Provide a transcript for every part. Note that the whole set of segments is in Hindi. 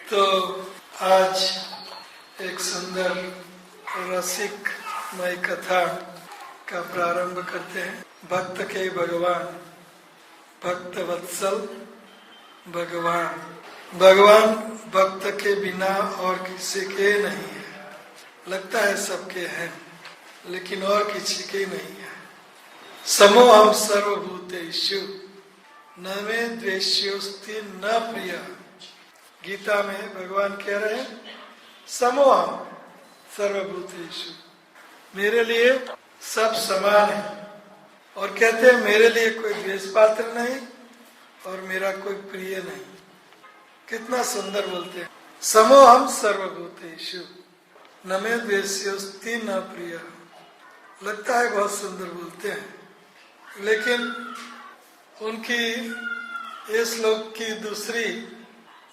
तो आज एक सुंदर रसिकमय कथा का प्रारंभ करते हैं। भक्त के भगवान, भक्त वत्सल भगवान। भगवान भक्त के बिना और किसी के नहीं है। लगता है सबके हैं, लेकिन और किसी के नहीं है। समोहम सर्वभूतेषु न मे द्वेष्योस्ति न प्रिय। गीता में भगवान कह रहे हैं समोहम सर्वभूतेषु, मेरे लिए सब समान है। और कहते हैं मेरे लिए कोई द्वेष पात्र नहीं और मेरा कोई प्रिय नहीं। कितना सुंदर बोलते हैं, समोहम सर्वभूतेषु न मे द्वेष्योस्ति न प्रिय। लगता है बहुत सुंदर बोलते हैं, लेकिन उनकी इस श्लोक की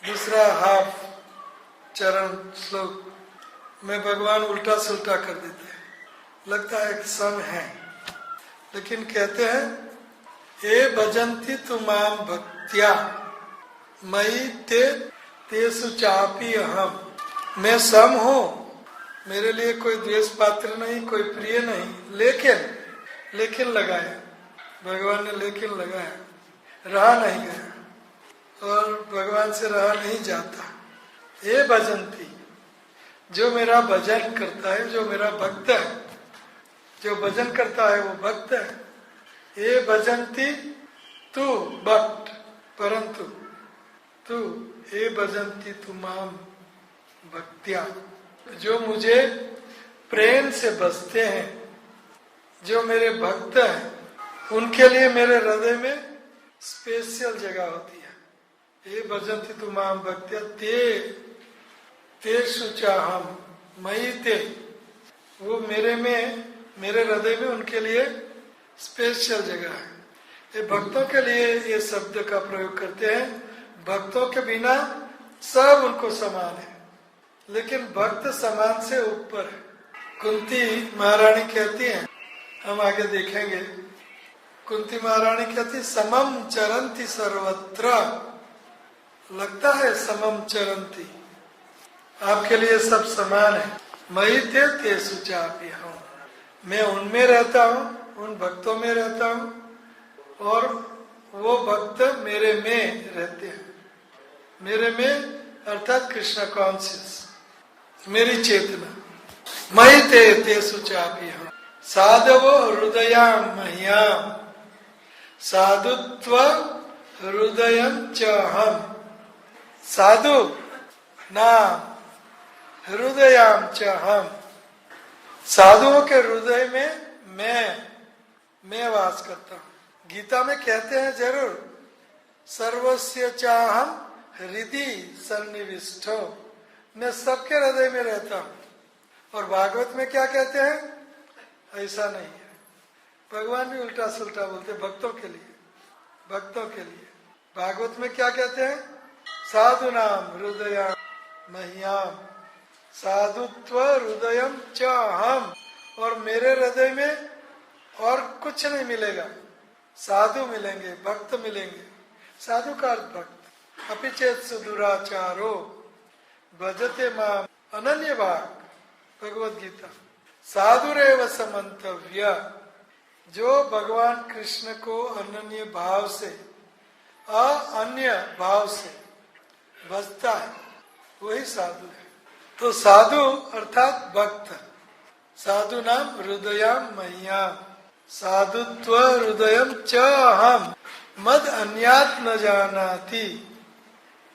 दूसरा हाफ चरण श्लोक में भगवान उल्टा सुल्टा कर देते हैं। लगता है कि सम है, लेकिन कहते हैं ए भजन्ति तुमाम भक्त्या मयि तेषु चापि अहम। मैं सम हूँ, मेरे लिए कोई द्वेष पात्र नहीं, कोई प्रिय नहीं, लेकिन लगाया भगवान ने, लेकिन लगाया, रहा नहीं गया और भगवान से रहा नहीं जाता। ये भजन्ति, जो मेरा भजन करता है, जो मेरा भक्त है, जो भजन करता है वो भक्त है। ये भजन्ति तू भक्त, परंतु तू ये भजन्ति तुमाम भक्त्या, जो मुझे प्रेम से बसते हैं, जो मेरे भक्त हैं, उनके लिए मेरे हृदय में स्पेशल जगह होती है। ये भजन्ति तुमाम भक्त्या तेषु चाहम मयि ते, वो मेरे हृदय में उनके लिए स्पेशल जगह है। ये भक्तों के लिए ये शब्द का प्रयोग करते हैं। भक्तों के बिना सब उनको समान है, लेकिन भक्त समान से ऊपर है। कुंती महारानी कहती हैं, हम आगे देखेंगे, कुंती महारानी कहती समम चरंती सर्वत्र। लगता है समम चरंती, आपके लिए सब समान है। मयि तेषु चापि अहम्, मैं उनमें रहता हूँ, उन भक्तों में रहता हूँ और वो भक्त मेरे में रहते हैं। मेरे में अर्थात कृष्ण कॉन्शियस, मेरी चेतना। मयि तेषु चापि अहम् साधवो हृदयाम मह्याम साधुत्व हृदयं च अहम्। साधु नाम हृदयाम च अहम्, साधुओं के हृदय में मैं वास करता हूँ। गीता में कहते हैं जरूर, सर्वस्य चाहम हृदि सन्निविष्टो, मैं सबके हृदय में रहता हूँ। और भागवत में क्या कहते हैं, ऐसा नहीं है। भगवान भी उल्टा सुल्टा बोलते भक्तों के लिए। भागवत में क्या कहते हैं, साधु नाम हृदय मह्याम साधुत्व हृदयम च अहम्, और मेरे हृदय में और कुछ नहीं मिलेगा। साधु मिलेंगे, भक्त मिलेंगे। साधु का अर्थ भक्त। अपि चेत सुदुराचारो भजते माम अनन्य भाग, भगवद गीता। साधुरेव समन्तव्य, जो भगवान कृष्ण को अनन्य भाव से, अन्य भाव से भजता है, वही साधु है। तो साधु अर्थात भक्त। साधु नाम हृदयाम मह्याम साधुत्व हृदयम च अहम् मद अन्यात् न जानाति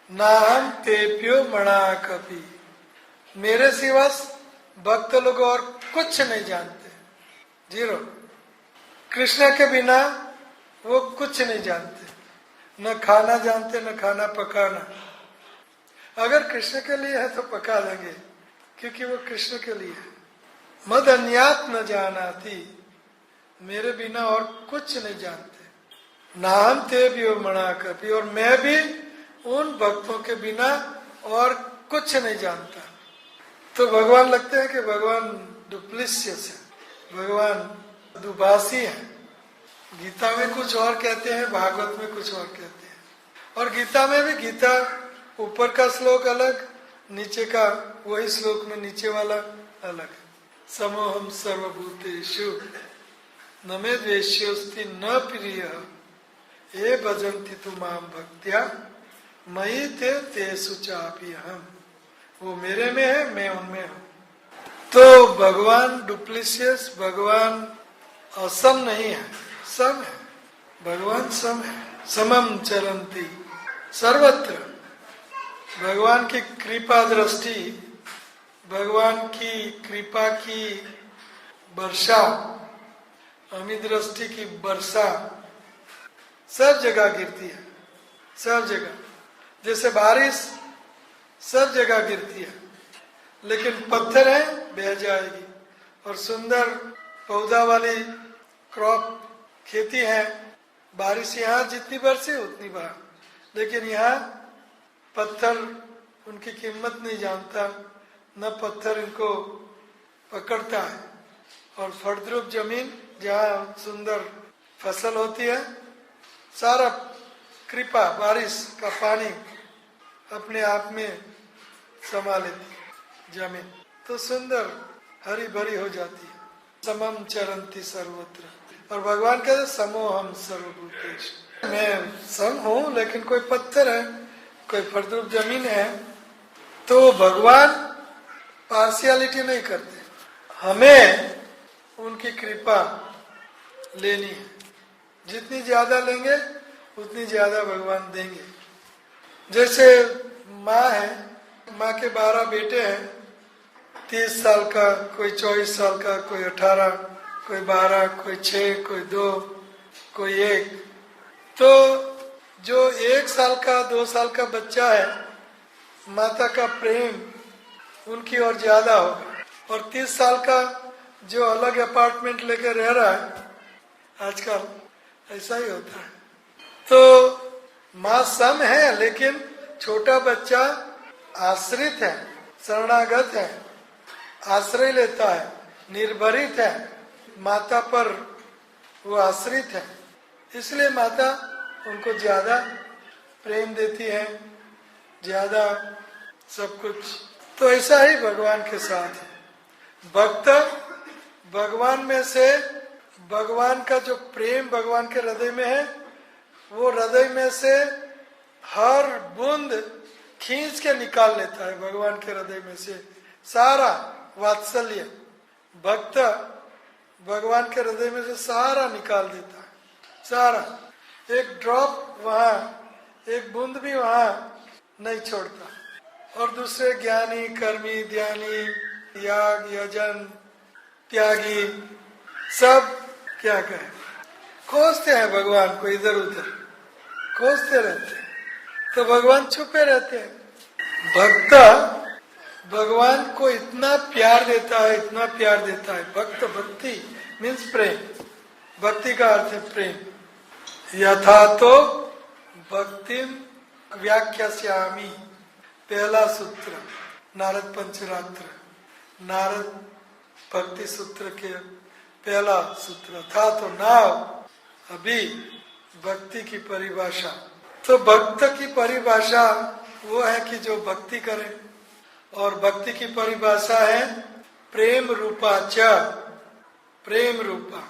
नाहं तेभ्यो मणाकपि। मेरे सिवा भक्त लोग और कुछ नहीं जानते, जीरो। कृष्ण के बिना वो कुछ नहीं जानते, न खाना जानते, न खाना पकाना। अगर कृष्ण के लिए है तो पका देंगे, क्योंकि वो कृष्ण के लिए है। मद अन्यात् न जानाति, मेरे बिना और कुछ नहीं जानते। नाहं तेभ्यो मणाकपि, और मैं भी उन भक्तों के बिना और कुछ नहीं जानता। तो भगवान लगते हैं कि भगवान डुप्लिशियस है, भगवान दुभाषी है। गीता में कुछ और कहते हैं, भागवत में कुछ और कहते हैं। और गीता में भी, गीता ऊपर का श्लोक अलग, नीचे का वही श्लोक में नीचे वाला अलग। समोहम सर्वभूतेषु न मे द्वेष्योस्ति न प्रियः ये भजन्ति तु माम भक्त्या मयि ते तेषु चापि अहम्। वो मेरे में है, मैं उनमें हूँ। तो भगवान डुप्लीशियस, भगवान असम नहीं है, सम है। भगवान सम है, समम चरन्ति सर्वत्र। भगवान की कृपा दृष्टि, भगवान की कृपा की वर्षा, अमित दृष्टि की वर्षा सब जगह गिरती है, सब जगह। जैसे बारिश सब जगह गिरती है, लेकिन पत्थर है बह जाएगी। और सुंदर पौधा वाली क्रॉप खेती है, बारिश यहाँ जितनी बरसे उतनी बार, लेकिन यहाँ पत्थर उनकी कीमत नहीं जानता, न पत्थर इनको पकड़ता है। और फलद्रुप जमीन जहाँ सुंदर फसल होती है, सारा कृपा बारिश का पानी अपने आप में समा लेती जमीन, तो सुंदर हरी भरी हो जाती है। समम चरंती सर्वत्र। और भगवान कहते समोहम सर्वभूतेषु, मैं सम हूँ लेकिन कोई पत्थर है, कोई फलद्रुप जमीन है। तो भगवान पार्शियलिटी नहीं करते, हमें उनकी कृपा लेनी है। जितनी ज्यादा लेंगे उतनी ज्यादा भगवान देंगे। जैसे माँ है, माँ के 12 बेटे हैं, 30 साल का, कोई 24 साल का, कोई 18, कोई 12, कोई 6, कोई 2, कोई 1। तो जो 1 साल का 2 साल का बच्चा है, माता का प्रेम उनकी ओर ज्यादा होगा। और 30 साल का जो अलग अपार्टमेंट लेकर रह रहा है, आजकल ऐसा ही होता है। तो माँ सम है, लेकिन छोटा बच्चा आश्रित है, शरणागत है, आश्रय लेता है, निर्भरित है, माता पर वो आश्रित है। इसलिए माता उनको ज्यादा प्रेम देती है, ज्यादा सब कुछ। तो ऐसा ही भगवान के साथ है। भक्त भगवान में से, भगवान का जो प्रेम भगवान के हृदय में है, वो हृदय में से हर बूंद खींच के निकाल लेता है। भगवान के हृदय में से सारा वात्सल्य भक्त भगवान के हृदय में से सारा निकाल देता है, सारा। एक ड्रॉप वहाँ, एक बूंद भी वहाँ नहीं छोड़ता। और दूसरे ज्ञानी, कर्मी, ध्यानी, याग, यजन, त्यागी, सब क्या कहें, खोजते हैं भगवान को, इधर उधर खोजते रहते हैं। तो भगवान छुपे रहते हैं। भक्त भगवान को इतना प्यार देता है, इतना प्यार देता है। भक्त, भक्ति मीन्स प्रेम, भक्ति का अर्थ है प्रेम। यथा तो भक्तिम व्याख्यास्यामि, पहला सूत्र नारद पंचरात्र, नारद भक्ति सूत्र के पहला सूत्र था। तो नाव अभी भक्ति की परिभाषा। तो भक्त की परिभाषा वो है कि जो भक्ति करे, और भक्ति की परिभाषा है प्रेम रूपा च, प्रेम रूपा।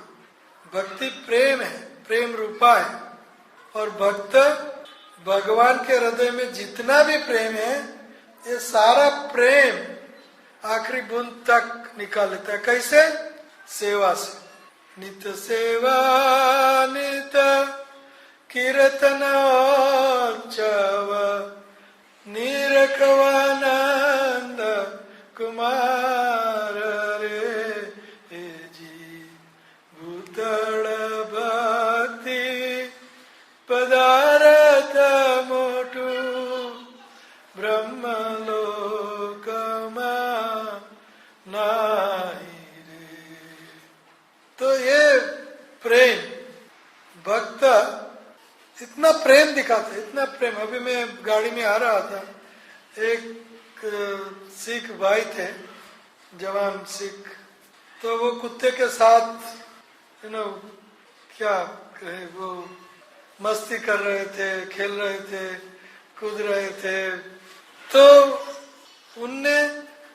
भक्ति प्रेम है, प्रेम रूपा है। और भक्त भगवान के हृदय में जितना भी प्रेम है, ये सारा प्रेम आखिरी बूंद तक निकाल लेता है। कैसे? सेवा से। नित्य सेवा नित कीर्तन चव निरखवानंद कुमार रे जी भूतल भक्ति पदारथ मोटू ब्रह्मलोकमा नाहि रे। तो ये प्रेम भक्त इतना प्रेम दिखाते, इतना प्रेम। अभी मैं गाड़ी में आ रहा था, एक सिख भाई थे, जवान सिख, तो वो कुत्ते के साथ क्या कहे, वो मस्ती कर रहे थे, खेल रहे थे, कूद रहे थे, तो उनने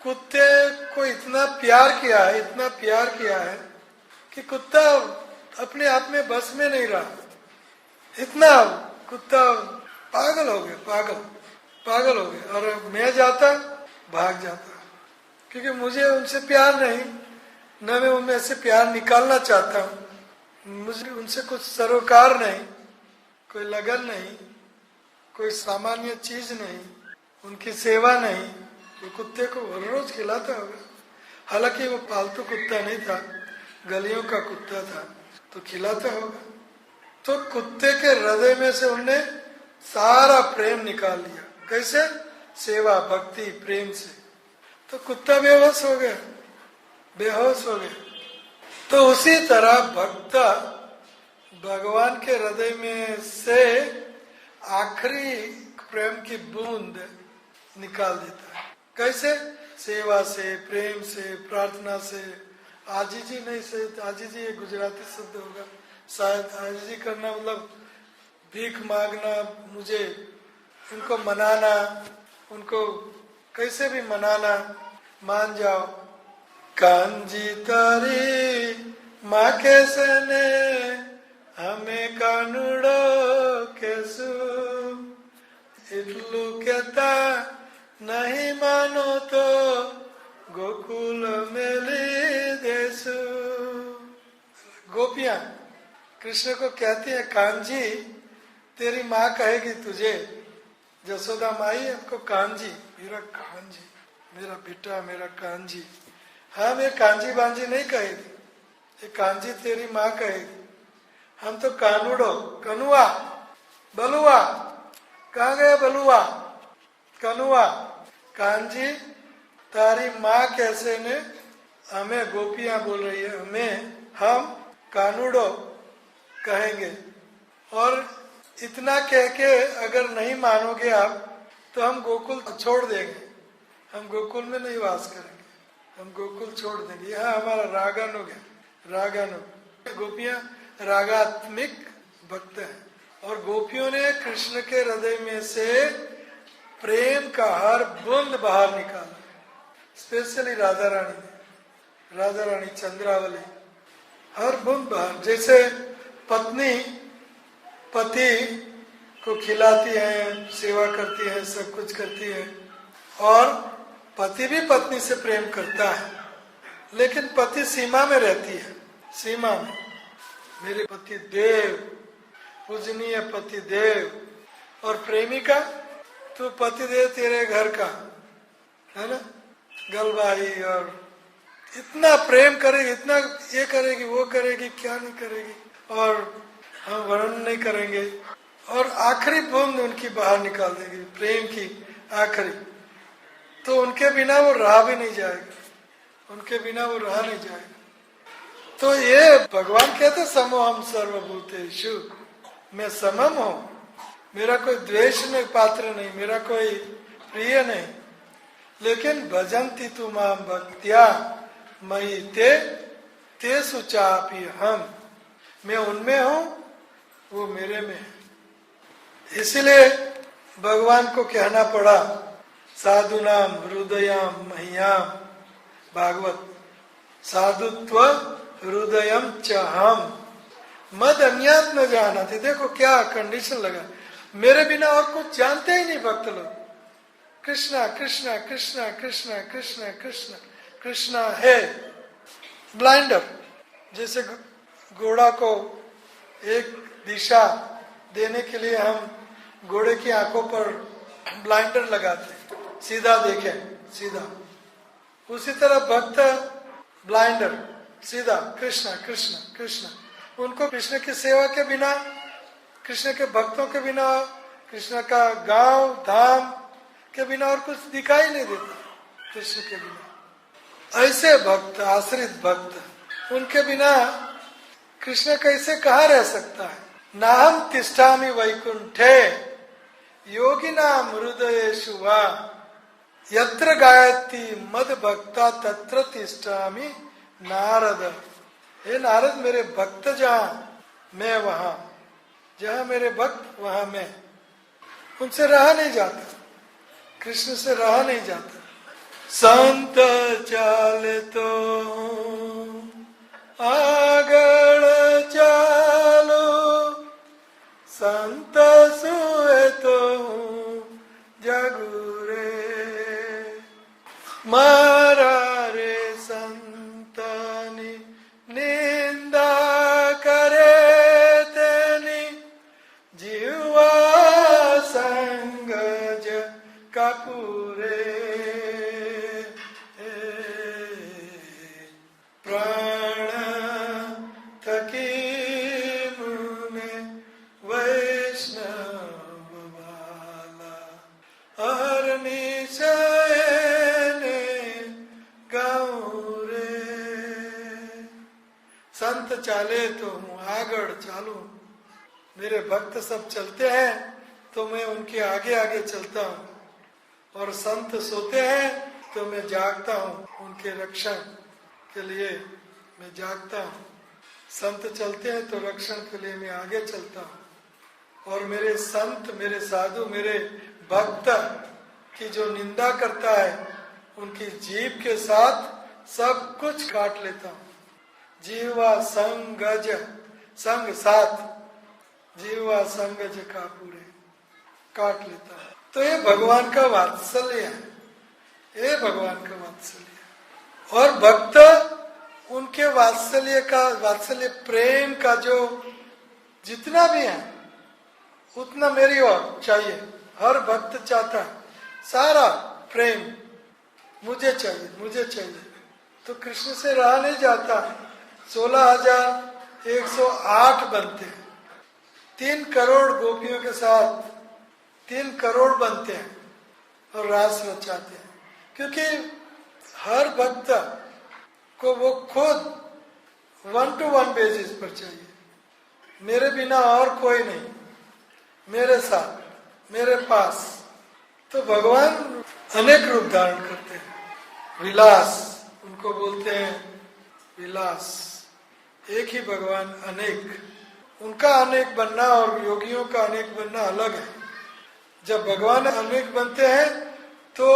कुत्ते को इतना प्यार किया है, इतना प्यार किया है कि कुत्ता अपने आप में बस में नहीं रहा। इतना कुत्ता पागल हो गया, पागल हो गया। और मैं जाता भाग जाता, क्योंकि मुझे उनसे प्यार नहीं, न मैं उनमें से प्यार निकालना चाहता हूँ। मुझे उनसे कुछ सरोकार नहीं, कोई लगन नहीं, कोई सामान्य चीज नहीं, उनकी सेवा नहीं। तो कुत्ते को हर रोज खिलाता होगा, हालांकि वो पालतू कुत्ता नहीं था, गलियों का कुत्ता था, तो खिलाता होगा। तो कुत्ते के हृदय में से उनने सारा प्रेम निकाल लिया। कैसे? सेवा, भक्ति, प्रेम से। तो कुत्ता बेहोश हो गया, बेहोश हो गया। तो उसी तरह भक्त भगवान के हृदय में से आखिरी प्रेम की बूंद निकाल देता है। कैसे? सेवा से, प्रेम से, प्रार्थना से, आजीजी नहीं से, आजीजी ये गुजराती शब्द होगा शायद। आजीजी करना मतलब भीख मांगना, मुझे उनको मनाना, उनको कैसे भी मनाना, मान जाओ। कांजी तारी माँ कैसे ने हमें कानुड़ो कैसु, इतलू कहता नहीं मानो तो गोकुल मेली देसु। गोपियां कृष्ण को कहती है, कांजी तेरी माँ कहेगी तुझे, जसोदा माई हमको कांजी, मेरा कांजी, मेरा बेटा, मेरा कांजी। हाँ, मैं कांजी बांजी नहीं कहेगी, ये कांजी तेरी माँ कहेगी। हम तो कानुड़ो, कनुआ, बलुआ, कहाँ गया बलुआ, कनुआ। कांजी तारी माँ कैसे ने, हमें गोपियां बोल रही है, हमें हम कानुड़ो कहेंगे। और इतना कह के अगर नहीं मानोगे आप, तो हम गोकुल छोड़ देंगे, हम गोकुल में नहीं वास करेंगे, हम गोकुल छोड़ देंगे। यह हमारा रागानुग है, रागानुग। गोपियां रागात्मिक भक्त हैं, और गोपियों ने कृष्ण के हृदय में से प्रेम का हर बूंद बाहर निकाला। स्पेशली राधा रानी ने, राधा रानी चंद्रावली, हर बूंद बाहर। जैसे पत्नी पति को खिलाती है, सेवा करती है, सब कुछ करती है, और पति भी पत्नी से प्रेम करता है, लेकिन पति सीमा में रहती है, सीमा में। मेरे पति देव, पूजनीय पति देव। और प्रेमिका, तो पति देव तेरे घर का है ना, गलबाई, और इतना प्रेम करेगी, इतना ये करेगी, वो करेगी, क्या नहीं करेगी, और हम वर्णन नहीं करेंगे। और आखिरी बूंद उनकी बाहर निकाल देगी, प्रेम की आखिरी। तो उनके बिना वो रहा भी नहीं जाएगा, उनके बिना वो रहा नहीं जाएगा। तो ये भगवान कहते समोहम सर्वभूतेषु, मैं समम हूँ, मेरा कोई द्वेष नहीं, पात्र नहीं, मेरा कोई प्रिय नहीं। लेकिन भजन्ति तु माम भक्त्या मयि ते सुचापि हम, मैं उनमें हूँ, वो मेरे में है। इसलिए भगवान को कहना पड़ा, साधुनाम हृदयम मह्याम, भागवत, साधुत्व हृदयम च हम मद अन्यात न जानते। देखो क्या कंडीशन लगा, मेरे बिना और कुछ जानते ही नहीं भक्त लोग। कृष्णा कृष्णा कृष्णा कृष्णा कृष्णा कृष्णा कृष्णा है। ब्लाइंडर, जैसे घोड़ा को एक दिशा देने के लिए हम घोड़े की आंखों पर ब्लाइंडर लगाते, सीधा देखे, सीधा। उसी तरह भक्त ब्लाइंडर, सीधा कृष्णा कृष्णा कृष्णा। उनको कृष्ण की सेवा के बिना, कृष्ण के भक्तों के बिना, कृष्ण का गांव धाम के बिना और कुछ दिखाई नहीं देता कृष्ण के बिना। ऐसे भक्त, आश्रित भक्त, उनके बिना कृष्ण कैसे कहाँ रह सकता है। नाहम तिष्ठामि वैकुंठे योगिनाम हृदयेषु वा यत्र गायति मद भक्ता तत्र तिष्ठामि नारद। हे नारद, मेरे भक्त जहाँ, मैं वहां, जहाँ मेरे भक्त वहां मैं, उनसे रहा नहीं जाता। कृष्ण से रहा नहीं जाता। संत चाले तो आगड़ चालो, संत सुए तो जगू रे, मारा रे संतनी निंदा करे तेनी, जीवा संगज कापुरे, प्राण थकी मुने वैष्णव वाला, हरनी शयने गाऊं रे। संत चाले तो हूँ आगड़ चालू, मेरे भक्त सब चलते हैं तो मैं उनके आगे आगे चलता हूँ, और संत सोते हैं तो मैं जागता हूँ, उनके रक्षण के लिए मैं जागता हूँ। संत चलते हैं तो रक्षण के लिए मैं आगे चलता हूँ, और मेरे संत, मेरे साधु, मेरे भक्त की जो निंदा करता है उनकी जीभ के साथ सब कुछ काट लेता हूँ। जीवा संगज, संग साथ, जीवा संगज का पूरे काट लेता है। तो ये भगवान का वात्सल्य है, ये भगवान का वात्सल्य है। और भक्त उनके वात्सल्य का, वात्सल्य प्रेम का जो जितना भी है उतना मेरी ओर चाहिए। हर भक्त चाहता है सारा प्रेम मुझे चाहिए, मुझे चाहिए। तो कृष्ण से रहा नहीं जाता। 16,108 बनते हैं, 3 करोड़ गोपियों के साथ 3 करोड़ बनते हैं और रास रचाते हैं, क्योंकि हर भक्त को वो खुद 1-to-1 बेसिस पर चाहिए। मेरे बिना और कोई नहीं, मेरे साथ, मेरे पास। तो भगवान अनेक रूप धारण करते हैं। विलास उनको बोलते हैं, विलास। एक ही भगवान अनेक, उनका अनेक बनना और योगियों का अनेक बनना अलग है। जब भगवान अनेक बनते हैं तो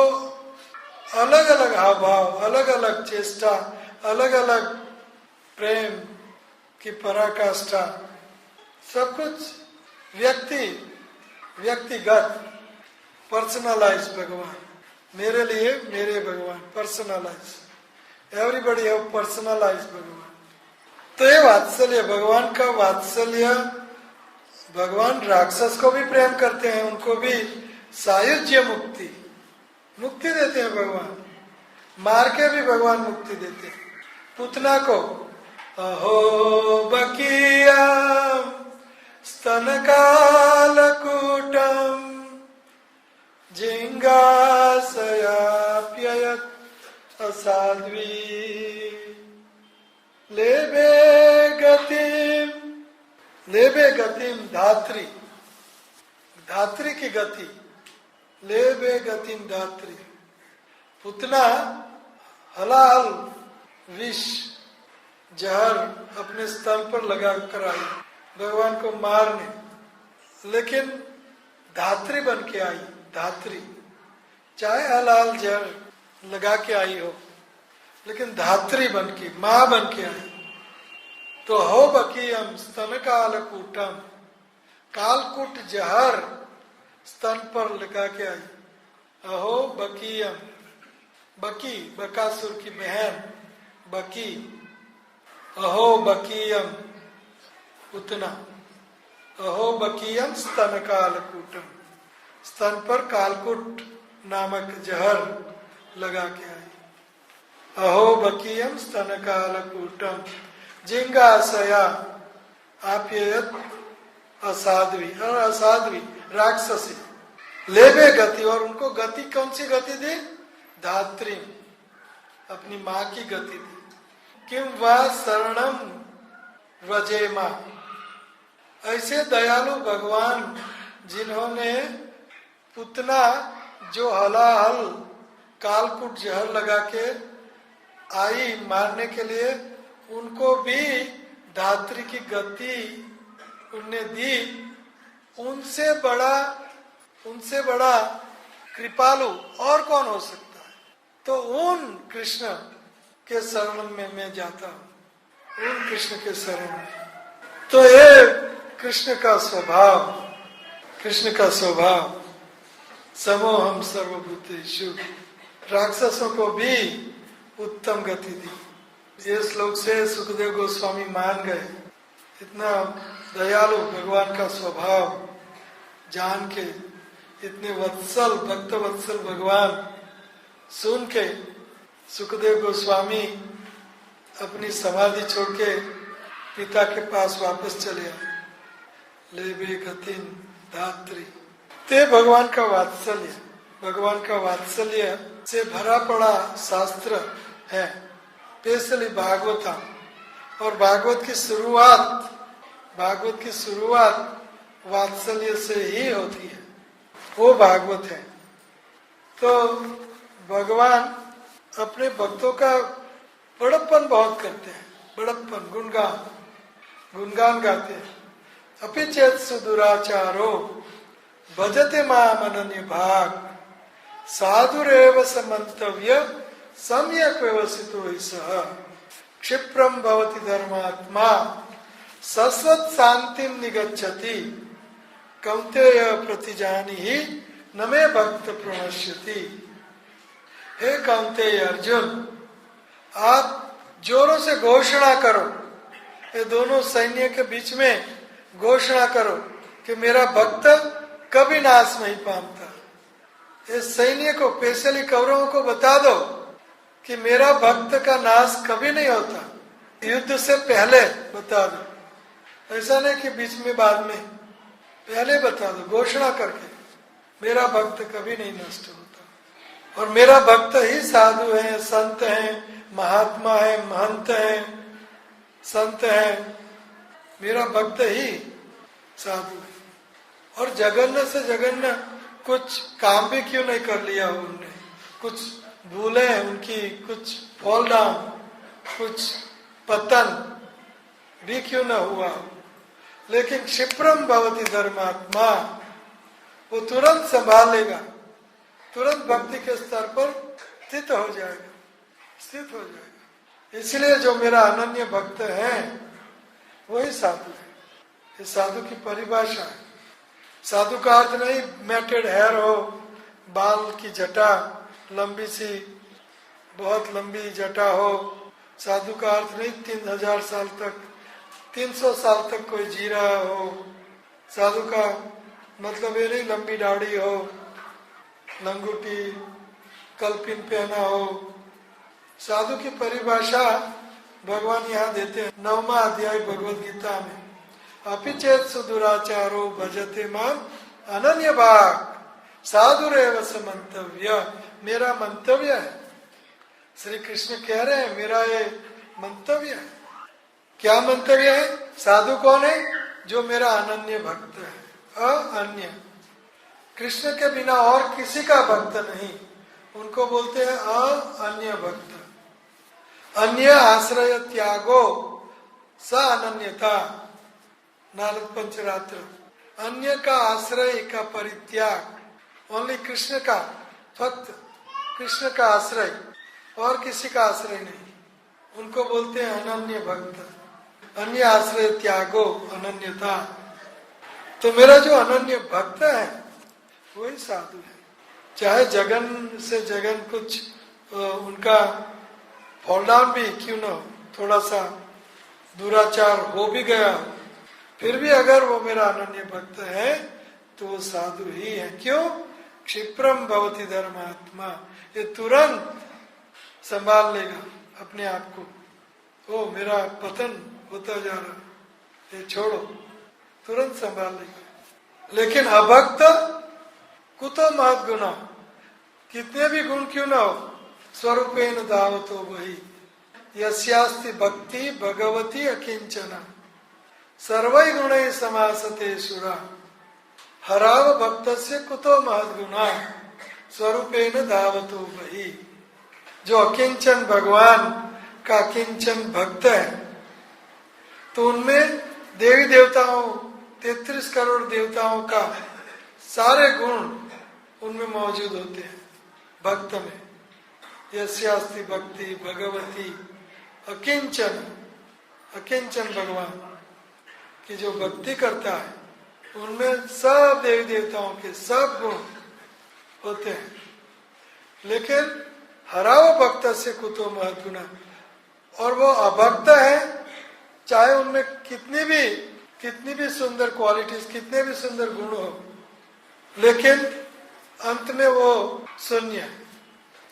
अलग अलग हाव भाव, अलग अलग चेष्टा, अलग अलग प्रेम की पराकाष्ठा, सब कुछ व्यक्तिगत, पर्सनलाइज भगवान। मेरे लिए मेरे भगवान, पर्सनलाइज। एवरीबॉडी हैव पर्सनलाइज भगवान। तो ये वात्सल्य, भगवान का वात्सल्य। भगवान राक्षस को भी प्रेम करते हैं, उनको भी सायुज्य मुक्ति देते हैं भगवान। मार के भी भगवान मुक्ति देते हैं। पुतना को अहो बकिया स्तन कालकूटम जिंगासयाप्ययत् असाध्वी लेबे गतिम धात्री, धात्री की गति, लेबे गतिम धात्री। पुतना हलाल विष जहर अपने स्तन पर लगा कर आई भगवान को मारने, लेकिन धात्री बन के आई। धात्री चाहे हलाल जहर लगा के आई हो, लेकिन धात्री बन के, माँ बन के आई। तो हो बकीयम स्तन कालकूटम, कालकूट जहर स्तन पर लगा के आई। अहो बकीयम, बकी बकासुर की बहन बकी। अहो बकीयम पुतना, अहो बकीयम स्तन कालकूटम, स्तन पर कालकूट नामक जहर लगा के आई। अहो बकीयम स्तन कालकूटम जिंगासया आप्ययत् असाध्वी, और असाध्वी राक्षसी। लेबे गति, और उनको गति कौन सी गति दी? धात्री, अपनी माँ की गति दी। किम वह शरणम व्रजेमा, ऐसे दयालु भगवान जिन्होंने पुतना जो हलाहल कालकूट जहर लगा के आई मारने के लिए, उनको भी धात्री की गति उनने दी। उनसे बड़ा कृपालु और कौन हो सकता है? तो उन कृष्ण के शरण में मैं जाता हूँ, उन कृष्ण के शरण में। तो ये कृष्ण का स्वभाव, कृष्ण का स्वभाव समोहम सर्वभूतेषु, राक्षसों को भी उत्तम गति दी। ये श्लोक से सुखदेव गोस्वामी मान गए। इतना दयालु भगवान का स्वभाव जान के, इतने वत्सल भक्त वत्सल भगवान सुन के सुखदेव गोस्वामी अपनी समाधि छोड़ के पिता के पास वापस चले आए। ले बे गतिन धात्री, ते भगवान का वात्सल्य, भगवान का वात्सल्य से भरा पड़ा शास्त्र है, स्पेशली भागवतम। और भागवत की शुरुआत वात्सल्य से ही होती है, वो भागवत है। तो भगवान अपने भक्तों का बड़प्पन बहुत करते हैं, बड़प्पन, गुणगान गाते हैं। अपि चेत सुदुराचारो भजते माम अनन्य भाग, साधुरेव समन्तव्य सम्यक व्यवसितो हि सः, क्षिप्रम भवति धर्मात्मा सस्वत शांतिम निगच्छति, कौन्तेय प्रतिजानीहि न मे भक्त प्रणश्यति। हे कौन्तेय अर्जुन, आप जोरों से घोषणा करो, ये दोनों सैन्य के बीच में घोषणा करो कि मेरा भक्त कभी नाश नहीं पाता। ये सैन्य को, स्पेशली कौरवों को बता दो कि मेरा भक्त का नाश कभी नहीं होता। युद्ध से पहले बता दो, ऐसा नहीं कि बीच में बाद में, पहले बता दो घोषणा करके, मेरा भक्त कभी नहीं नष्ट होता। और मेरा भक्त ही साधु है, संत है, महात्मा है, महंत है, संत है, मेरा भक्त ही साधु है। और जघन्य से जघन्य कुछ काम भी क्यों नहीं कर लिया उन्होंने, कुछ भूले उनकी, कुछ फॉल डाउन, कुछ पतन भी क्यों न हुआ, लेकिन क्षिप्रम भवति धर्मात्मा, वो तुरंत संभालेगा, तुरंत भक्ति के स्तर पर स्थित हो जाएगा, स्थित हो जाएगा। इसलिए जो मेरा अनन्य भक्त है वही साधु है। ये साधु की परिभाषा है। साधु का अर्थ नहीं मैटेड हेयर हो, बाल की जटा लंबी सी, बहुत लंबी जटा हो। साधु का अर्थ नहीं 3000 साल तक, 300 साल तक कोई जी रहा हो। साधु का मतलब ये नहीं लंबी दाढ़ी हो, लंगूटी, कल्पिन पहना हो। साधु की परिभाषा भगवान यहाँ देते हैं 9वां अध्याय भगवद गीता में। अपि चेत सुदुराचारो भजते माम अनन्य भाग, साधुरेव स मंतव्य, मेरा मंतव्य है। श्री कृष्ण कह रहे हैं मेरा ये मंतव्य है। क्या मंतव्य है? साधु कौन है? जो मेरा अनन्य भक्त है, अन्य, कृष्ण के बिना और किसी का भक्त नहीं, उनको बोलते हैं अन्य भक्त। अन्य आश्रय त्यागो स अनन्यता, नारद पंचरात्र। अन्य का आश्रय का परित्याग, ओनली कृष्ण का, फक्त कृष्ण का आश्रय, और किसी का आश्रय नहीं, उनको बोलते हैं अनन्य भक्त। अन्य आश्रय त्यागो अनन्यता। तो मेरा जो अनन्य भक्त है वही साधु है। चाहे जगन से जगन कुछ उनका फॉल डाउन भी क्यों न हो, थोड़ा सा दुराचार हो भी गया हो, फिर भी अगर वो मेरा अनन्य भक्त है तो वो साधु ही है। क्यों? क्षिप्रम भवति धर्मात्मा, ये तुरंत संभाल लेगा अपने आप को। ओ मेरा पतन होता जा रहा, ये छोड़ो, तुरंत संभाल लेगा। लेकिन अभक्त कुतो महत गुना, कितने भी गुण क्यों न हो, स्वरूपेण दावतो वही, यस्यास्ति भक्ति भगवती अकिंचना, सर्वै गुणैः समासते सुरा, हराव भक्तस्य कुतो महत गुना, स्वरूपेण दावतो वही। जो अकिंचन भगवान का किंचन भक्त है, तो उनमें देवी देवताओं, 33 करोड़ देवताओं का सारे गुण उनमें मौजूद होते हैं, भक्त में। यस्यास्ति भक्ति भगवती अकिंचन, अकिंचन भगवान की जो भक्ति करता है उनमें सब देवी देवताओं के सब गुण होते हैं। लेकिन हराओ भक्त से कुतो महत्गुना, और वो अभक्त है, चाहे उनमें कितनी भी सुंदर क्वालिटीज, कितने भी सुंदर गुण हो, लेकिन अंत में वो शून्य है।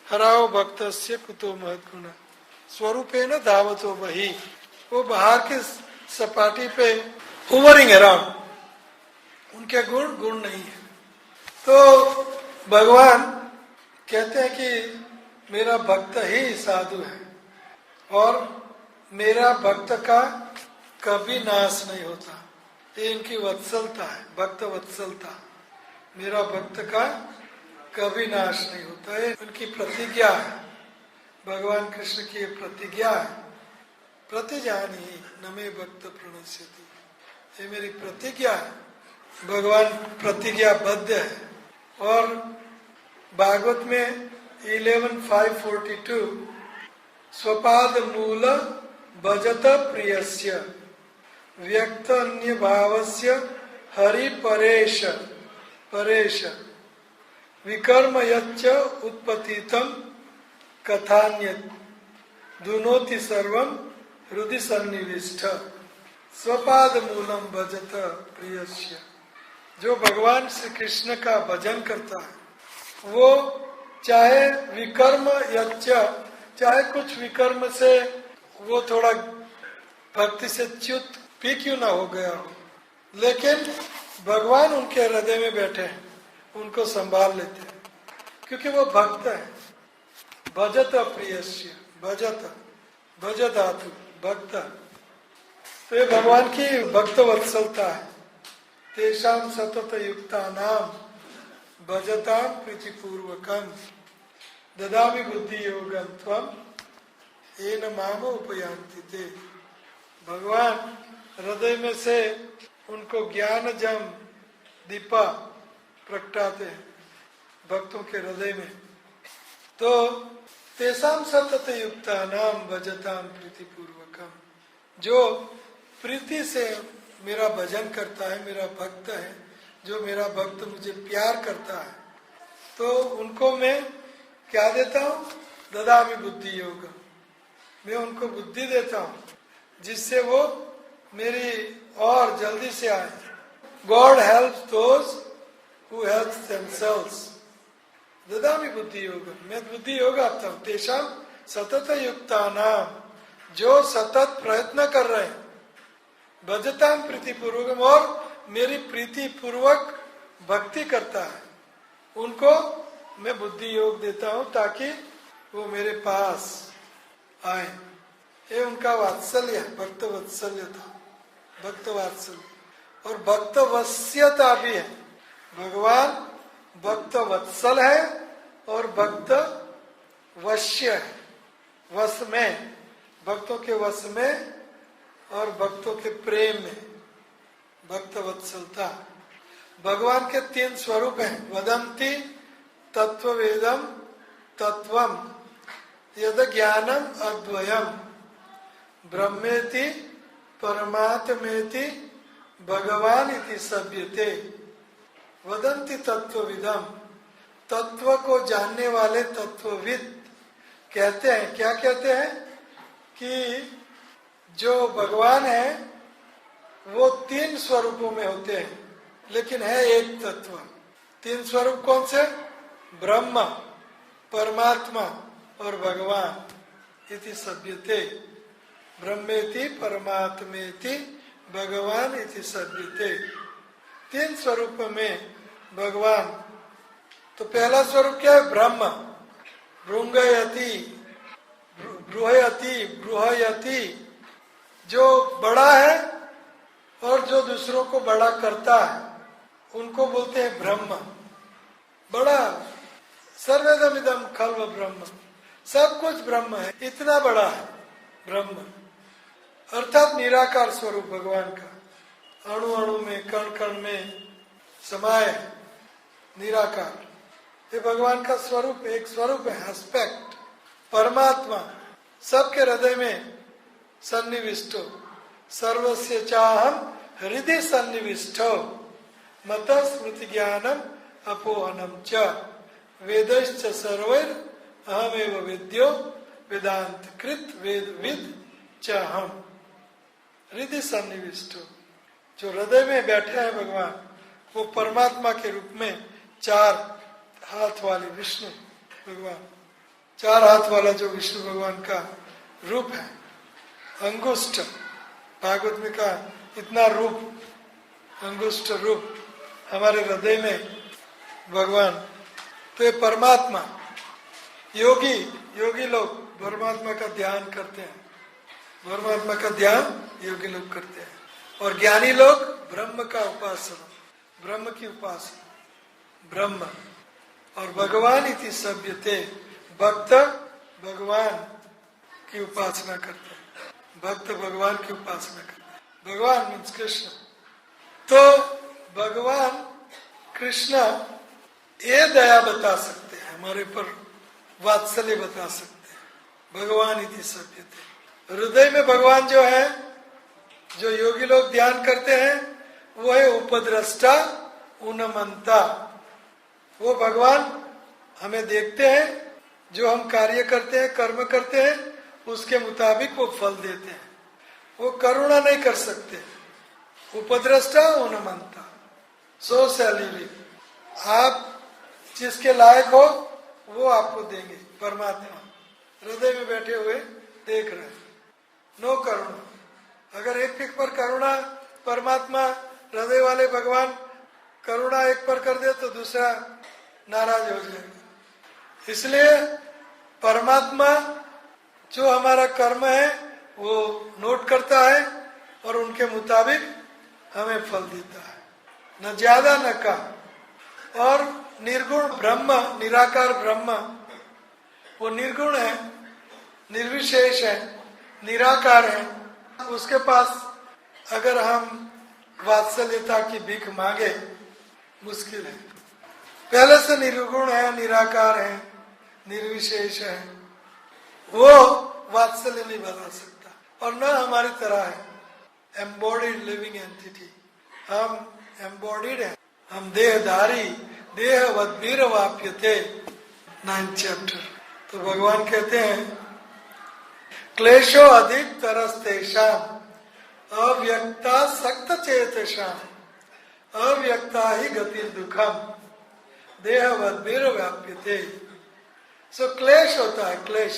हराओ भक्त से कुतो महत्गुना स्वरूपे न धावतो वही, वो बाहर की सपाटी पे ओवरिंग अराउंड, उनके गुण नहीं है। तो भगवान कहते हैं कि मेरा भक्त ही साधु है और मेरा भक्त का कभी नाश नहीं होता। ये इनकी वत्सलता है, भक्त वत्सलता। मेरा भक्त का कभी नाश नहीं होता है, उनकी प्रतिज्ञा है। भगवान कृष्ण की प्रतिज्ञा है, प्रतिजानी न मे भक्त प्रणश्यति, ये मेरी प्रतिज्ञा है। भगवान प्रतिज्ञाबद्ध है। और भागवत में 11:542 स्वपाद मूल भजत प्रियस्य व्यक्त अन्य भावस्य हरि परेश परेश विकर्म यच्च उत्पतितम कथान्य दुनोति सर्वम हृदि सन्निविष्ट स्वपाद मूलम भजत प्रियस्य। जो भगवान श्री कृष्ण का भजन करता है वो चाहे विकर्म यच्च, चाहे कुछ विकर्म से वो थोड़ा भक्ति से च्युत भी क्यों ना हो गया हो, लेकिन भगवान उनके हृदय में बैठे हैं, उनको संभाल लेते हैं, क्योंकि वो भक्त है। भजत प्रियस्य, भजत भज धातु भक्त, तो ये भगवान की भक्त वत्सलता है। तेषाम सतत युक्ता नाम भजताम प्रीतिपूर्वकम ददामि बुद्धि योगम त्वम येन माम उपयांति ते। भगवान हृदय में से उनको ज्ञान जम दीपा प्रगटाते हैं भक्तों के हृदय में। तो तेषाम सतत युक्ता नाम भजताम प्रीतिपूर्वकम, जो प्रीति से मेरा भजन करता है, मेरा भक्त है, जो मेरा भक्त मुझे प्यार करता है, तो उनको मैं क्या देता हूँ? ददामि बुद्धि योग, मैं उनको बुद्धि देता हूँ जिससे वो मेरी और जल्दी से आए। God helps those who helps themselves. ददामि बुद्धि योग, मैं बुद्धि योग आता हूँ। तेषाम सतत युक्ता नाम, जो सतत प्रयत्न कर रहे हैं, भजताम प्रीति पूर्वक, और मेरी प्रीति पूर्वक भक्ति करता है, उनको मैं बुद्धि योग देता हूँ ताकि वो मेरे पास आए। ये उनका वात्सल्य है, भक्त वत्सल्य था, भक्त वात्सल्य। और भक्त वश्यता भी है। भगवान भक्त वत्सल है और भक्त वश्य है, वश में, भक्तों के वश में और भक्तों के प्रेम में, भक्त वत्सलता। भगवान के 3 स्वरूप हैं। वदंती तत्ववेदम तत्वम यद ज्ञानम अद्वयम ब्रह्मेति परमात्मेति भगवान इति सभ्यते। वदंती तत्वविदम, तत्व को जानने वाले तत्वविद कहते हैं, क्या कहते हैं? कि जो भगवान है वो 3 स्वरूपों में होते हैं, लेकिन है एक तत्व। 3 स्वरूप कौन से? ब्रह्म, परमात्मा और भगवान। इति सभ्यते, ब्रह्मेति परमात्मेति भगवान इति सभ्यते। 3 स्वरूप में भगवान। तो पहला स्वरूप क्या है? ब्रह्म। भृंगयति, बृहयति, बृहयति, जो बड़ा है और जो दूसरों को बड़ा करता है, उनको बोलते हैं ब्रह्म। बड़ा, सर्वेदमिदम खल्व ब्रह्म, सब कुछ ब्रह्म है, इतना बड़ा है ब्रह्म। अर्थात निराकार स्वरूप भगवान का, अणु अणु में, कण कण में समाये, निराकार। ये भगवान का स्वरूप, एक स्वरूप है, एस्पेक्ट। परमात्मा सबके हृदय में सन्निविष्टो, सर्वस्य चाहम हृदय सन्निविष्टो, मत स्मृति ज्ञानम अपोहनम च, वेदश्च सर्वैर अहमेव विद्यो वेदांत कृत वेद विद च हम। हृदय सन्निविष्टो, जो हृदय में बैठे हैं भगवान, वो परमात्मा के रूप में चार हाथ वाले विष्णु भगवान, चार हाथ वाला जो विष्णु भगवान का रूप है, अंगुष्ठ, भागवत में कहा इतना रूप, अंगुष्ठ रूप हमारे हृदय में भगवान। तो ये परमात्मा, योगी लोग परमात्मा का ध्यान करते हैं, परमात्मा का ध्यान योगी लोग करते हैं, और ज्ञानी लोग ब्रह्म का उपासना, ब्रह्म की उपासना, ब्रह्म। और भगवान इति सभ्यते, भक्त भगवान की उपासना करते हैं, भक्त भगवान की उपासना करते हैं। भगवान मीन्स कृष्ण। तो भगवान कृष्ण ये दया बता सकते हैं हमारे पर, वात्सल्य बता सकते हैं। भगवान इति सभ्यते, हृदय में भगवान जो है, जो योगी लोग ध्यान करते हैं, वो है उपद्रष्टा उन्मंता। वो भगवान हमें देखते हैं, जो हम कार्य करते हैं, कर्म करते हैं, उसके मुताबिक वो फल देते हैं। वो करुणा नहीं कर सकते। उपद्रष्टा उन्मंता, सो सैल्यूरी, आप जिसके लायक हो वो आपको देंगे। परमात्मा हृदय में बैठे हुए देख रहे हैं, नो करुणा। अगर एक पर करुणा, परमात्मा हृदय वाले भगवान करुणा एक पर कर दे तो दूसरा नाराज हो जाएगा। इसलिए परमात्मा जो हमारा कर्म है वो नोट करता है और उनके मुताबिक हमें फल देता है, न ज्यादा न कम। और निर्गुण ब्रह्म, निराकार ब्रह्म, वो निर्गुण है, निर्विशेष है, निराकार है। उसके पास अगर हम वात्सल्यता की भीख मांगे, मुश्किल है। पहले से निर्गुण है, निराकार है, निर्विशेष है, वो वात्सल्य नहीं बता सकता। और न हमारी तरह है एम्बॉडीड लिविंग एंटिटी, हम एम्बॉडीड है, हम देहधारी, देहवद्वीर वाप्यते, 9th चैप्टर। तो भगवान कहते हैं क्लेशो अधिक तरस्तेषाम अव्यक्ता सक्त चेतसाम अव्यक्ता ही गति दुखम देहवद्वीर व्याप्यते। सो क्लेश होता है, क्लेश,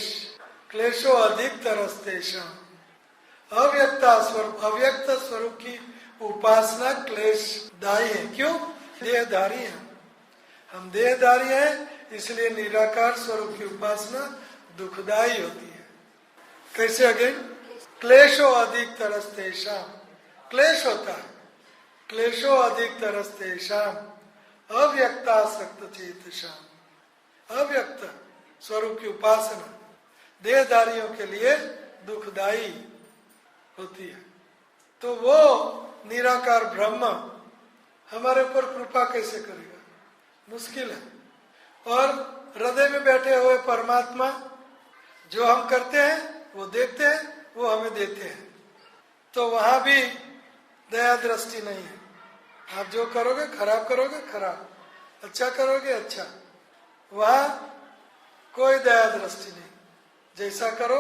क्लेशो अधिक तरस्तेषाम, अव्यक्ता स्वरूप, अव्यक्त स्वरूप की उपासना क्लेशदायी है। क्यों? देहधारी है, हम देहधारी हैं, इसलिए निराकार स्वरूप की उपासना दुखदायी होती है। कैसे? अगेन, क्लेशो अधिक तरस्तेषाम, क्लेश होता है, क्लेशो अधिक तरस्तेषाम अव्यक्तासक्त चेतसाम, अव्यक्त स्वरूप की उपासना देहधारियों के लिए दुखदायी होती है। तो वो निराकार ब्रह्म हमारे ऊपर कृपा कैसे करेगा? मुश्किल है। और हृदय में बैठे हुए परमात्मा जो हम करते हैं वो देखते हैं, वो हमें देते हैं। तो वहां भी दया दृष्टि नहीं है। आप जो करोगे, खराब करोगे खराब, अच्छा करोगे अच्छा, वहां कोई दया दृष्टि नहीं। जैसा करो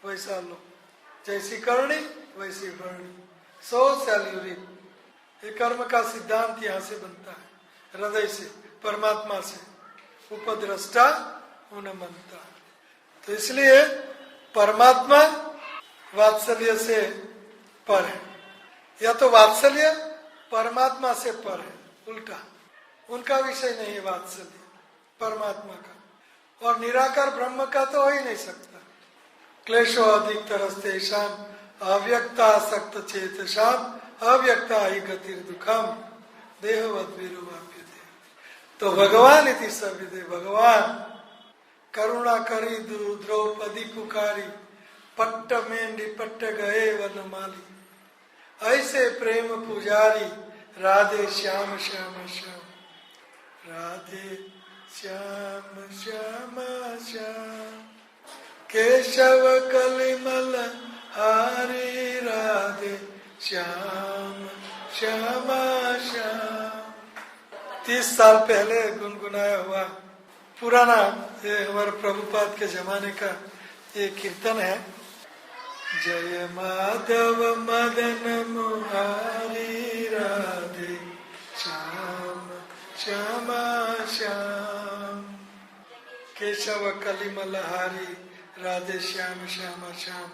वैसा लो, जैसी करनी वैसी भरनी, सो सैल्यूरी। ये कर्म का सिद्धांत यहाँ से बनता है, हृदय से, परमात्मा से, उपद्रष्टा उन्मंता। तो इसलिए परमात्मा वात्सल्य से पर है, या तो वात्सल्य परमात्मा से पर है, उल्टा, उनका विषय नहीं है वात्सल्य परमात्मा का। और निराकार ब्रह्म का तो हो ही नहीं सकता। क्लेशो अधिक तरस्तेषाम अव्यक्ता सक्त चेतसाम अव्यक्ता ही गतिर दुखम देहवद्वीरुवाप्यते। तो भगवान इति सविदे, भगवान करुणा करी द्रौपदी पुकारी, पट्ट मेंढी पट्ट गए वनमाली, ऐसे प्रेम पुजारी राधे श्याम श्याम श्याम, राधे श्याम श्याम श्याम, केशव कलिमल हारी राधे श्याम श्याम श्याम। 30 साल पहले गुनगुनाया हुआ पुराना, ये हमारे प्रभुपाद के जमाने का ये कीर्तन है। जय माधव मदन मुरारी राधे श्याम श्याम श्याम, केशव कलिमलहारी राधे श्याम श्याम श्याम,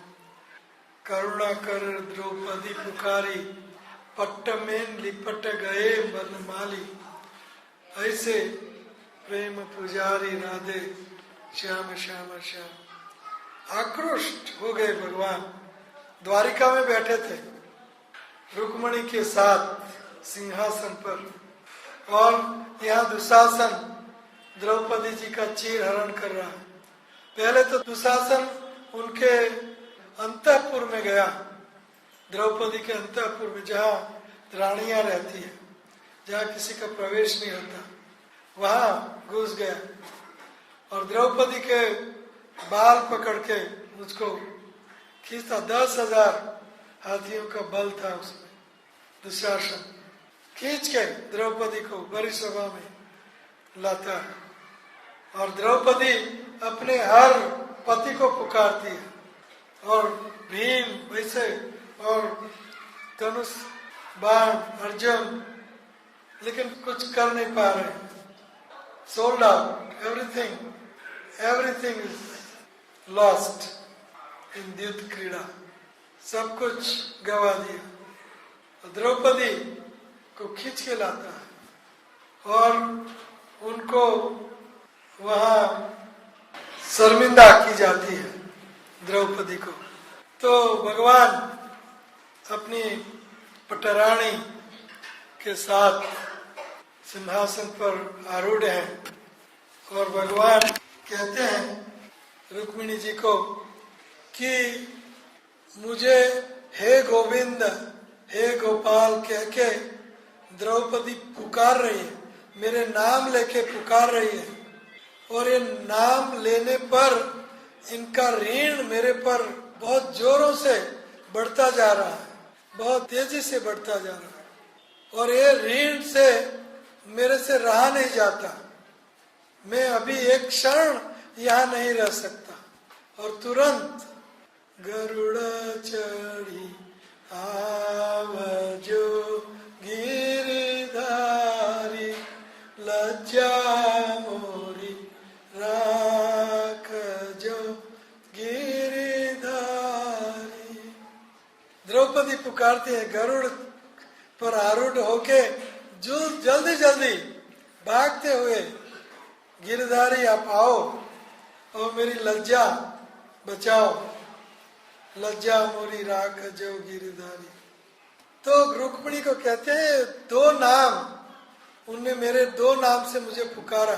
करुणा कर द्रौपदी पुकारी, पट्ट में लिपट गए बनमाली, ऐसे प्रेम पुजारी राधे श्याम श्याम श्याम। आक्रोशित हो गए भगवान, द्वारिका में बैठे थे रुक्मणी के साथ सिंहासन पर, और यहाँ दुशासन द्रौपदी जी का चीर हरण कर रहा है। पहले तो दुशासन उनके अंतःपुर में गया, द्रौपदी के अंतःपुर में जहाँ रानियां रहती है, जहाँ किसी का प्रवेश नहीं होता, वहाँ घुस गया और द्रौपदी के बाल पकड़ के मुझको खींचता। 10,000 हाथियों का बल था उसमें। दुशासन खींच के द्रौपदी को बड़ी सभा में लाता है, और द्रौपदी अपने हर पति को पुकारती है, और भीम वैसे, और धनुष बाण अर्जुन, लेकिन कुछ कर नहीं पा रहे। Sold out, everything is lost in युद्ध क्रीड़ा, सब कुछ गवा दिया। द्रौपदी को खींच के लाता है और उनको वहां शर्मिंदा की जाती है द्रौपदी को। तो भगवान अपनी पटरानी के साथ सिंहासन पर आरूढ़ हैं, और भगवान कहते हैं रुक्मिणी जी को कि मुझे हे गोविंद हे गोपाल कह के द्रौपदी पुकार रही है, मेरे नाम लेके पुकार रही है, और ये नाम लेने पर इनका ऋण मेरे पर बहुत जोरों से बढ़ता जा रहा है, बहुत तेजी से बढ़ता जा रहा है, और ये ऋण से मेरे से रहा नहीं जाता। मैं अभी एक क्षण यहाँ नहीं रह सकता। और तुरंत गरुड़ चढ़ी आवजो गिरिधारी, लज्जा मोरी राख जो गिरिधारी। द्रौपदी पुकारती है, गरुड़ पर आरूढ़ होके जल्दी जल्दी भागते हुए, गिरधारी आप आओ और मेरी लज्जा बचाओ, लज्जा मोरी राख जो गिरधारी। तो रुक्मिणी को कहते हैं 2 नाम, उनने मेरे 2 नाम से मुझे पुकारा,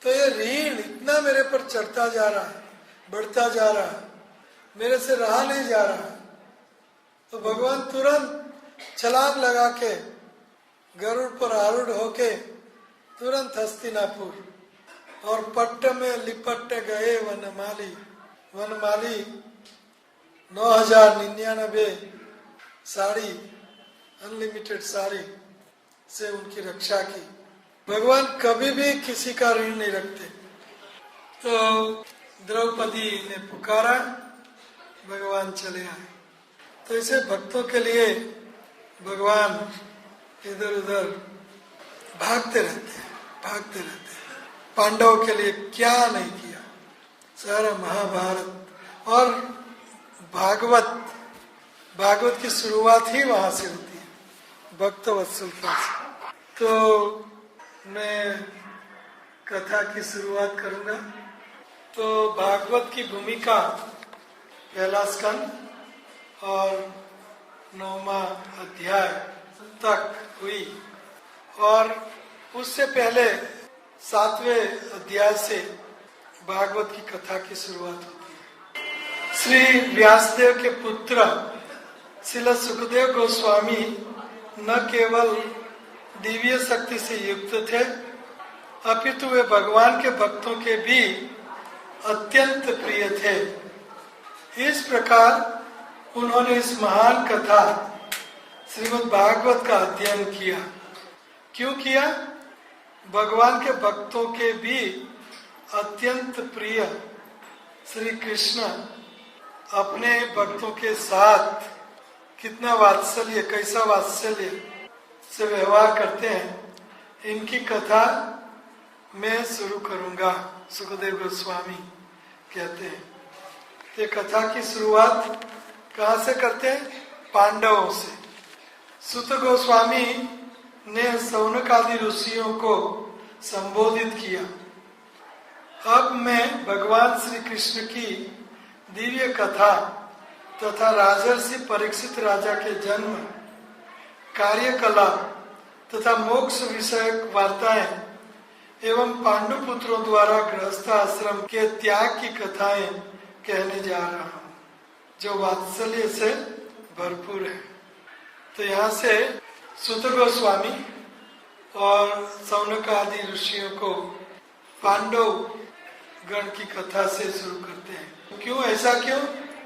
तो ये ऋण इतना मेरे पर चढ़ता जा रहा है, बढ़ता जा रहा है, मेरे से रहा नहीं जा रहा है। तो भगवान तुरंत छलांग लगा के गरुड़ पर आरूढ़ होके तुरंत हस्तिनापुर, और पट्ट में लिपट गए वनमाली। वनमाली 9,099 साड़ी, अनलिमिटेड साड़ी से उनकी रक्षा की। भगवान कभी भी किसी का ऋण नहीं रखते। तो द्रौपदी ने पुकारा, भगवान चले आए। तो इसे भक्तों के लिए भगवान इधर उधर भागते रहते हैं, भागते रहते हैं। पांडवों के लिए क्या नहीं किया, सारा महाभारत। और भागवत की शुरुआत ही वहां से होती है, भक्त वत्सलता से। तो मैं कथा की शुरुआत करूंगा। तो भागवत की भूमिका पहला स्कंद और 9वां अध्याय तक हुई, और उससे पहले 7वें अध्याय से भागवत की कथा की शुरुआत होती है। श्री व्यासदेव के पुत्र श्रील सुखदेव गोस्वामी न केवल दिव्य शक्ति से युक्त थे, अपितु वे भगवान के भक्तों के भी अत्यंत प्रिय थे। इस प्रकार उन्होंने इस महान कथा श्रीमद् भागवत का अध्ययन किया। क्यों किया? भगवान के भक्तों के भी अत्यंत प्रिय श्री कृष्ण अपने भक्तों के साथ कितना वात्सल्य, कैसा वात्सल्य से व्यवहार करते हैं, इनकी कथा मैं शुरू करूंगा। सुखदेव गोस्वामी कहते हैं। ये कथा की शुरुआत कहाँ से करते हैं? पांडवों से। सुत गोस्वामी ने सौनक आदि ऋषियों को संबोधित किया। अब मैं भगवान श्री कृष्ण की दिव्य कथा तथा राजर्षि परीक्षित राजा के जन्म, कार्यकलाप तथा मोक्ष विषयक वार्ताएं एवं पांडुपुत्रों द्वारा गृहस्थ आश्रम के त्याग की कथाएं कहने जा रहा हूँ, जो वात्सल्य से भरपूर है। तो यहाँ से सुत गोस्वामी और सौनक आदि ऋषियों को पांडव गण की कथा से शुरू करते हैं। क्यों? ऐसा क्यों?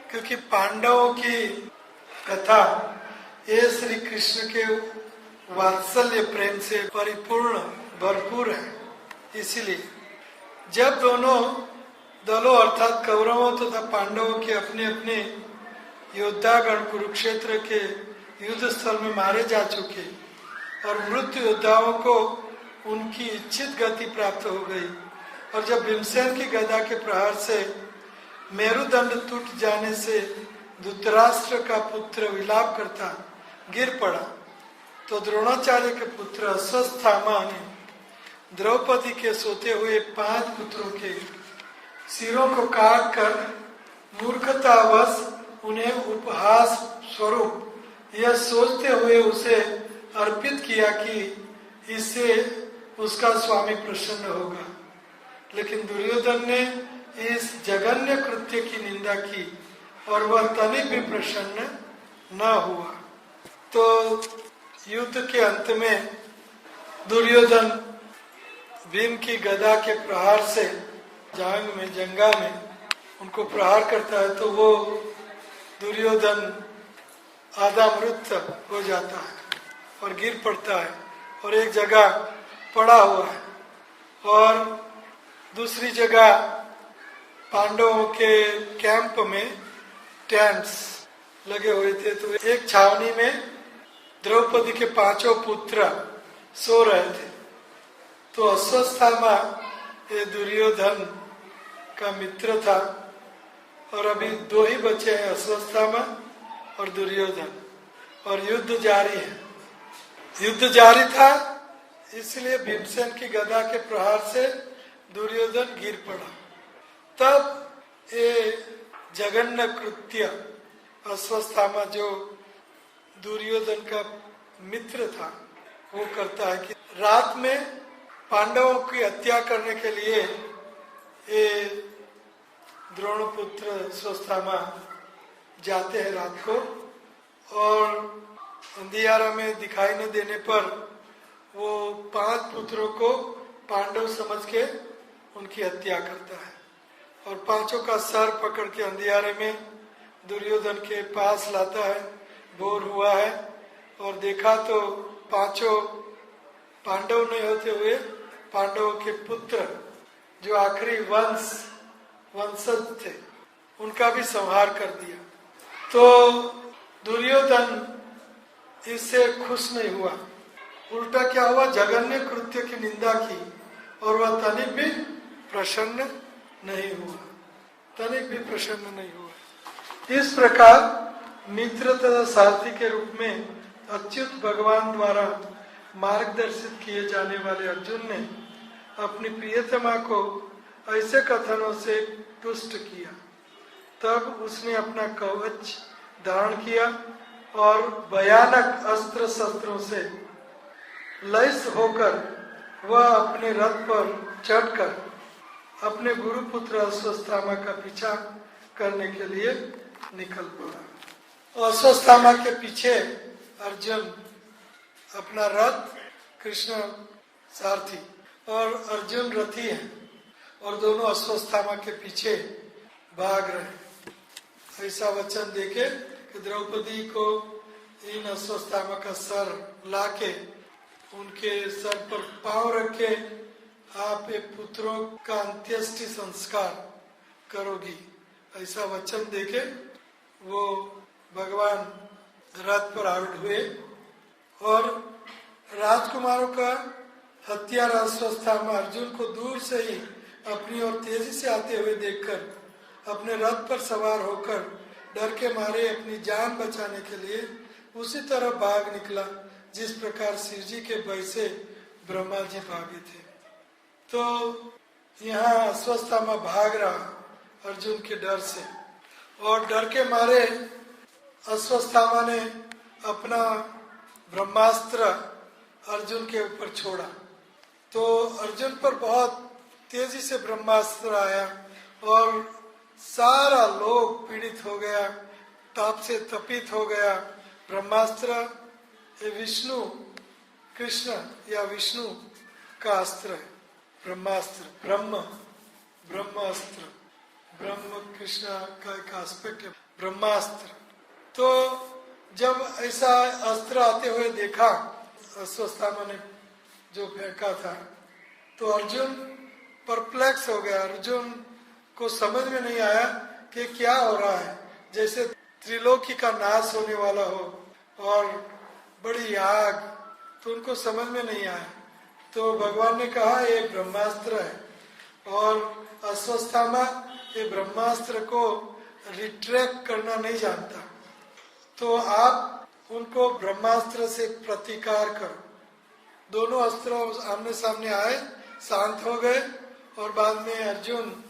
क्योंकि पांडवों की कथा ये श्री कृष्ण के वात्सल्य प्रेम से परिपूर्ण भरपूर है। इसीलिए जब दोनों दलों अर्थात कौरवों तथा पांडवों के अपने अपने योद्धागण कुरुक्षेत्र के युद्ध स्थल में मारे जा चुके और मृत योद्धाओं को उनकी इच्छित गति प्राप्त हो गई, और जब भीमसेन की गदा के प्रहार से मेरुदंड टूट जाने से धृतराष्ट्र का पुत्र विलाप करता गिर पड़ा, तो द्रोणाचार्य के पुत्र अश्वत्थामा ने द्रौपदी के सोते हुए 5 पुत्रों के सिरों को काट कर मूर्खतावश उन्हें उपहास स्वरूप यह सोचते हुए उसे अर्पित किया कि इससे उसका स्वामी प्रसन्न होगा। लेकिन दुर्योधन ने इस जघन्य कृत्य की निंदा की और वह तनिक भी प्रसन्न न हुआ। तो युद्ध के अंत में दुर्योधन भीम की गदा के प्रहार से जंगा में उनको प्रहार करता है, तो वो दुर्योधन आधा मृत हो जाता है और गिर पड़ता है और एक जगह पड़ा हुआ है। और दूसरी जगह पांडवों के कैंप में टेंट्स लगे हुए थे, तो एक छावनी में द्रौपदी के 5 पुत्र सो रहे थे। तो अश्वत्थामा ये दुर्योधन का मित्र था, और अभी 2 ही बचे हैं, अश्वत्थामा और दुर्योधन, और युद्ध जारी है। युद्ध जारी था, इसलिए भीमसेन की गदा के प्रहार से दुर्योधन गिर पड़ा। तब ये जघन्य कृत्य अश्वत्थामा जो दुर्योधन का मित्र था वो करता है कि रात में पांडवों की हत्या करने के लिए ये द्रोणपुत्र अश्वत्थामा जाते हैं रात को, और अंधियारा में दिखाई न देने पर वो 5 पुत्रों को पांडव समझ के उनकी हत्या करता है, और 5 का सर पकड़ के अंधियारे में दुर्योधन के पास लाता है। भोर हुआ है और देखा तो 5 पांडव नहीं होते हुए पांडवों के पुत्र जो आखिरी वंशज थे उनका भी संहार कर दिया। तो दुर्योधन इससे खुश नहीं हुआ, उल्टा क्या हुआ, जघन्य कृत्य की निंदा की और वह तनिक भी प्रसन्न नहीं हुआ। इस प्रकार मित्र तथा सारथी के रूप में अच्युत भगवान द्वारा मार्गदर्शित किए जाने वाले अर्जुन ने अपनी प्रियतमा को ऐसे कथनों से तुष्ट किया। तब उसने अपना कवच धारण किया और भयानक अस्त्र शस्त्रों से लैस होकर वह अपने रथ पर चढ़कर अपने गुरुपुत्र अश्वत्थामा का पीछा करने के लिए निकल पड़ा। अश्वत्थामा के पीछे अर्जुन अपना रथ, कृष्ण सारथी, और अर्जुन रथी है और दोनों अश्वत्थामा के पीछे भाग रहे हैं। ऐसा वचन देके कि द्रौपदी को इन अश्वत्थामा का सर लाके उनके सर पर पांव रखे आप ये पुत्रों का अंत्येष्टि संस्कार करोगी, ऐसा वचन देके वो भगवान रथ पर आरूढ़ हुए और राजकुमारों का हत्यारा अश्वत्थामा अर्जुन को दूर से ही अपनी ओर तेजी से आते हुए देखकर अपने रथ पर सवार होकर डर के मारे अपनी जान बचाने के लिए उसी तरह भाग निकला जिस प्रकार शिव जी के भय से ब्रह्मा जी भागे थे। तो यहाँ अश्वत्थामा भाग रहा अर्जुन के डर से और डर के मारे अश्वत्थामा ने अपना ब्रह्मास्त्र अर्जुन के ऊपर छोड़ा। तो अर्जुन पर बहुत तेजी से ब्रह्मास्त्र आया और सारा लोग पीड़ित हो गया, ताप से तपित हो गया। ब्रह्मास्त्र ये विष्णु कृष्ण या विष्णु का अस्त्र है। ब्रह्मास्त्र ब्रह्मास्त्र ब्रह्म कृष्ण का एक एस्पेक्ट है ब्रह्मास्त्र। तो जब ऐसा अस्त्र आते हुए देखा अश्वत्थामा ने जो फेंका था तो अर्जुन परप्लेक्स हो गया। अर्जुन को समझ में नहीं आया कि क्या हो रहा है, जैसे त्रिलोकी का नाश होने वाला हो और बड़ी आग, तो उनको समझ में नहीं आया। तो भगवान ने कहा ये ब्रह्मास्त्र है और अश्वत्थामा ये ब्रह्मास्त्र को रिट्रैक्ट करना नहीं जानता, तो आप उनको ब्रह्मास्त्र से प्रतिकार करो। दोनों अस्त्र आमने सामने आए, शांत हो गए और बाद में अर्जुन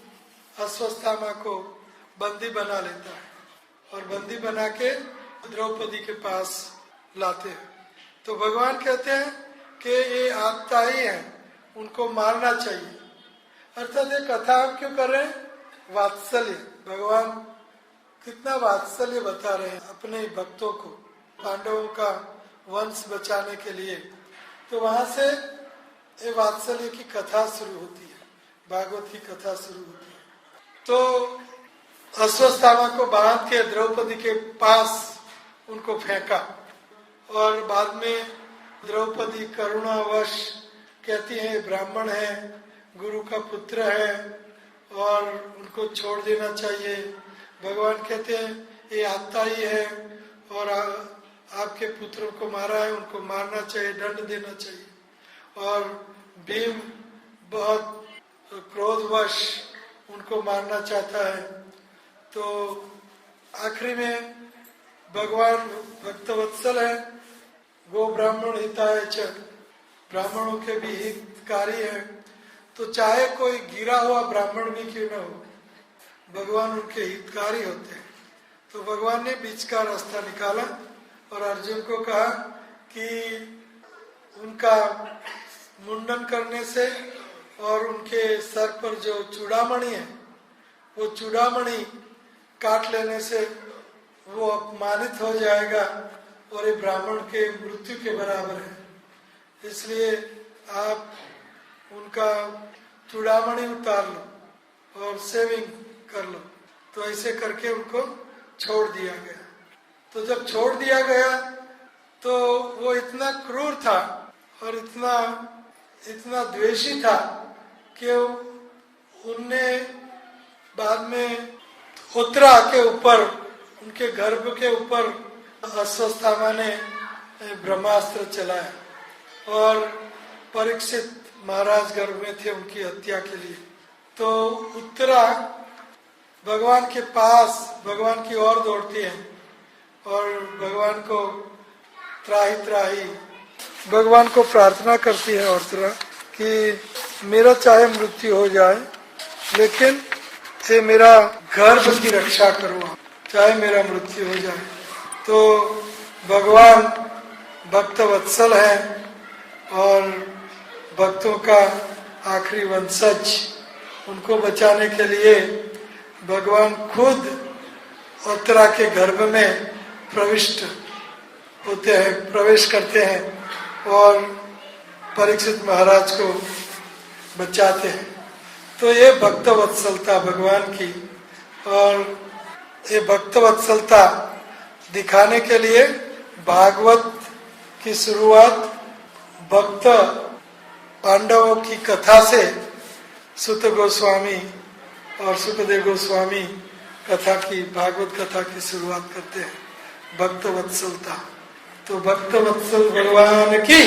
अश्वत्थामा को बंदी बना लेता है और बंदी बना के द्रौपदी के पास लाते हैं। तो भगवान कहते हैं कि ये आत्ता ही है, उनको मारना चाहिए। अर्थात ये कथा हम क्यों कर रहे हैं? वात्सल्य, भगवान कितना वात्सल्य बता रहे हैं अपने भक्तों को, पांडवों का वंश बचाने के लिए। तो वहां से ये वात्सल्य की कथा शुरू होती है, भागवत की कथा शुरू होती है। तो अश्वत्थामा को बांध के द्रौपदी के पास उनको फेंका और बाद में द्रौपदी करुणावश कहती है ब्राह्मण है, गुरु का पुत्र है और उनको छोड़ देना चाहिए। भगवान कहते हैं ये आत्ता ही है और आपके पुत्रों को मारा है, उनको मारना चाहिए, दंड देना चाहिए। और भीम बहुत क्रोधवश उनको मारना चाहता है। तो आखिरी में भगवान भक्तवत्सल है, गो ब्राह्मण हिताय च, ब्राह्मणों के भी हितकारी है। तो चाहे कोई गिरा हुआ ब्राह्मण भी क्यों न हो, भगवान उनके हितकारी होते हैं। तो भगवान ने बीच का रास्ता निकाला और अर्जुन को कहा कि उनका मुंडन करने से और उनके सर पर जो चूड़ामणि है वो चूड़ामणि काट लेने से वो अपमानित हो जाएगा और ये ब्राह्मण के मृत्यु के बराबर है। इसलिए आप उनका चूड़ामणि उतार लो और सेविंग कर लो। तो ऐसे करके उनको छोड़ दिया गया। तो जब छोड़ दिया गया तो वो इतना क्रूर था और इतना द्वेषी था कि उनने बाद में उत्तरा के ऊपर, उनके गर्भ के ऊपर अश्वत्थामा ने ब्रह्मास्त्र चलाया और परीक्षित महाराज गर्भ में थे उनकी हत्या के लिए। तो उत्तरा भगवान के पास, भगवान की ओर दौड़ती है और भगवान को त्राही त्राही भगवान को प्रार्थना करती है उत्तरा कि मेरा चाहे मृत्यु हो जाए लेकिन से मेरा गर्भ की रक्षा करो, चाहे मेरा मृत्यु हो जाए। तो भगवान भक्त वत्सल है और भक्तों का आखिरी वंशज, उनको बचाने के लिए भगवान खुद उत्तरा के गर्भ में प्रविष्ट होते हैं, प्रवेश करते हैं और परीक्षित महाराज को बचाते हैं। तो ये भक्त वत्सलता भगवान की, और ये भक्त वत्सलता दिखाने के लिए भागवत की शुरुआत भक्त पांडवों की कथा से सुत गोस्वामी और सुखदेव गोस्वामी कथा की, भागवत कथा की शुरुआत करते हैं, भक्त वत्सलता। तो भक्त वत्सल भगवान की